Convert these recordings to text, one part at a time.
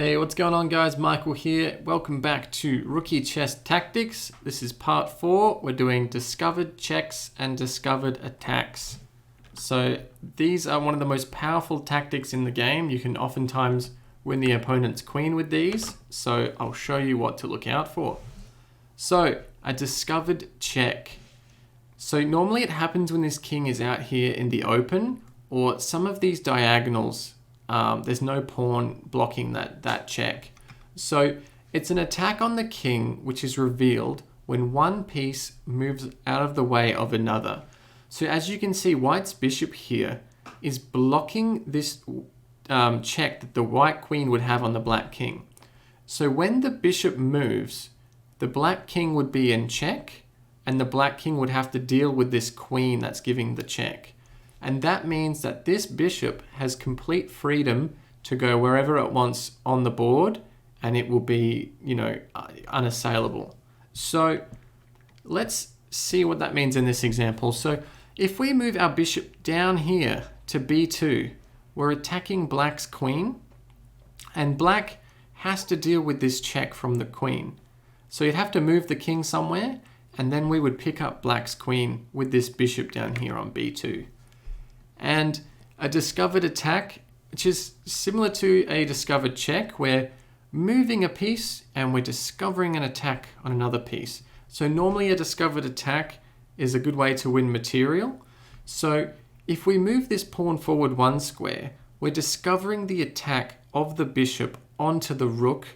Hey, what's going on guys? Michael here. Welcome back to Rookie Chess Tactics. This is part 4. We're doing discovered checks and discovered attacks. So these are one of the most powerful tactics in the game. You can oftentimes win the opponent's queen with these. So I'll show you what to look out for. So a discovered check. So normally it happens when this king is out here in the open, or some of these diagonals. There's no pawn blocking that check. So it's an attack on the king which is revealed when one piece moves out of the way of another. So as you can see, white's bishop here is blocking this check that the white queen would have on the black king. So when the bishop moves, the black king would be in check and the black king would have to deal with this queen that's giving the check. And that means that this bishop has complete freedom to go wherever it wants on the board, and it will be, unassailable. So let's see what that means in this example. So if we move our bishop down here to b2, we're attacking black's queen, and black has to deal with this check from the queen. So you'd have to move the king somewhere, and then we would pick up black's queen with this bishop down here on b2. And a discovered attack, which is similar to a discovered check, we're moving a piece and we're discovering an attack on another piece. So normally a discovered attack is a good way to win material. So if we move this pawn forward one square, we're discovering the attack of the bishop onto the rook,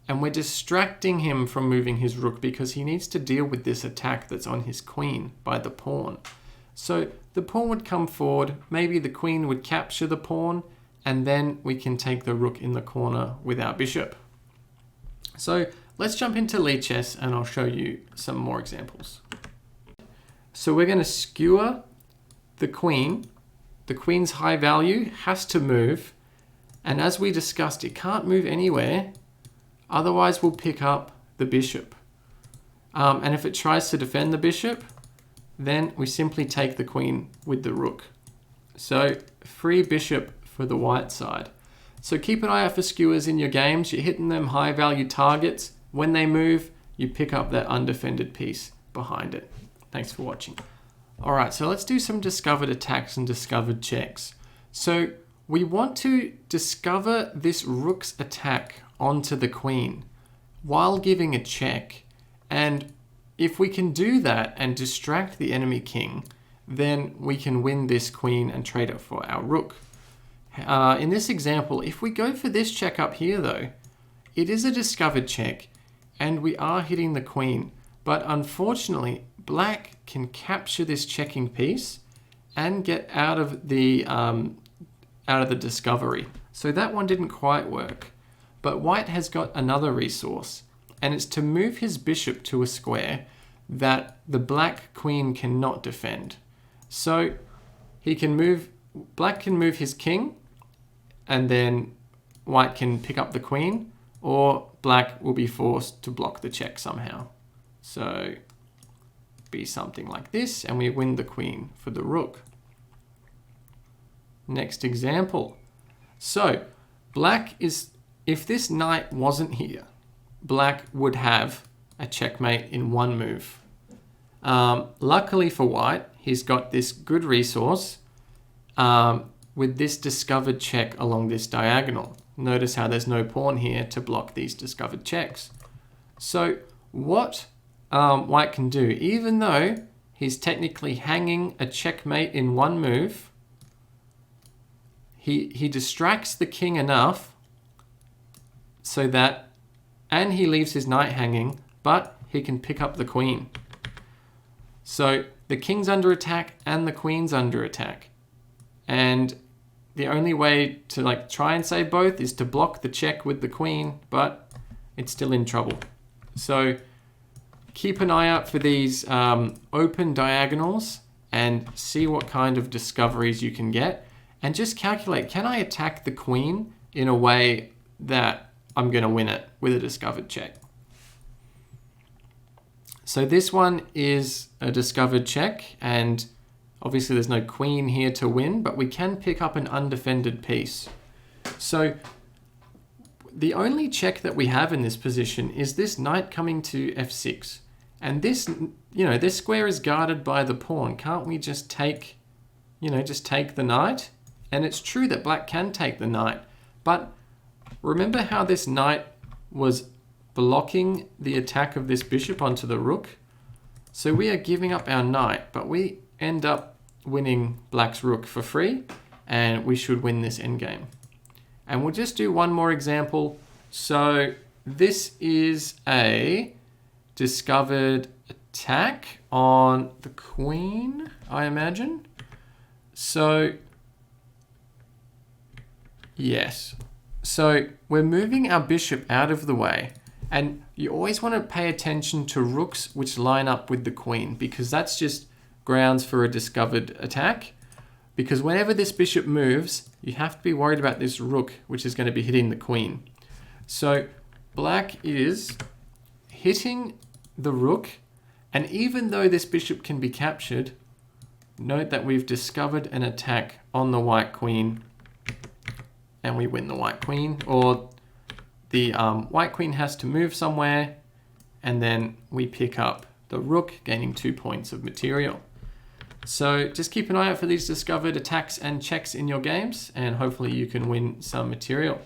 and we're distracting him from moving his rook because he needs to deal with this attack that's on his queen by the pawn. So the pawn would come forward, maybe the queen would capture the pawn, and then we can take the rook in the corner with our bishop. So let's jump into Lichess and I'll show you some more examples. So we're going to skewer the queen. The queen's high value has to move, and as we discussed, it can't move anywhere, otherwise we'll pick up the bishop. And if it tries to defend the bishop, then we simply take the queen with the rook. So free bishop for the white side. So keep an eye out for skewers in your games. You're hitting them high value targets. When they move, you pick up that undefended piece behind it. Thanks for watching. All right, so let's do some discovered attacks and discovered checks. So we want to discover this rook's attack onto the queen while giving a check. And if we can do that and distract the enemy king, then we can win this queen and trade it for our rook. In this example, if we go for this check up here though, it is a discovered check and we are hitting the queen. But unfortunately, black can capture this checking piece and get out of the discovery. So that one didn't quite work. But white has got another resource, and it's to move his bishop to a square that the black queen cannot defend. So black can move his king, and then white can pick up the queen, or black will be forced to block the check somehow. So be something like this, and we win the queen for the rook. Next example. So if this knight wasn't here, black would have a checkmate in one move. Luckily for white, he's got this good resource with this discovered check along this diagonal. Notice how there's no pawn here to block these discovered checks. So what white can do, even though he's technically hanging a checkmate in one move, he distracts the king enough so that, and he leaves his knight hanging, but he can pick up the queen. So the king's under attack and the queen's under attack. And the only way to try and save both is to block the check with the queen, but it's still in trouble. So keep an eye out for these open diagonals and see what kind of discoveries you can get. And just calculate, can I attack the queen in a way that I'm going to win it with a discovered check? So this one is a discovered check, and obviously there's no queen here to win, but we can pick up an undefended piece. So the only check that we have in this position is this knight coming to f6. And this, this square is guarded by the pawn. Can't we just take, just take the knight? And it's true that black can take the knight, but remember how this knight was blocking the attack of this bishop onto the rook? So we are giving up our knight, but we end up winning black's rook for free, and we should win this endgame. And we'll just do one more example. So this is a discovered attack on the queen, I imagine. So yes. So we're moving our bishop out of the way, and you always want to pay attention to rooks which line up with the queen, because that's just grounds for a discovered attack. Because whenever this bishop moves, you have to be worried about this rook, which is going to be hitting the queen. So black is hitting the rook, and even though this bishop can be captured, note that we've discovered an attack on the white queen, and we win the white queen, or the white queen has to move somewhere, and then we pick up the rook, gaining 2 points of material. So just keep an eye out for these discovered attacks and checks in your games, and hopefully you can win some material.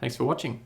Thanks for watching.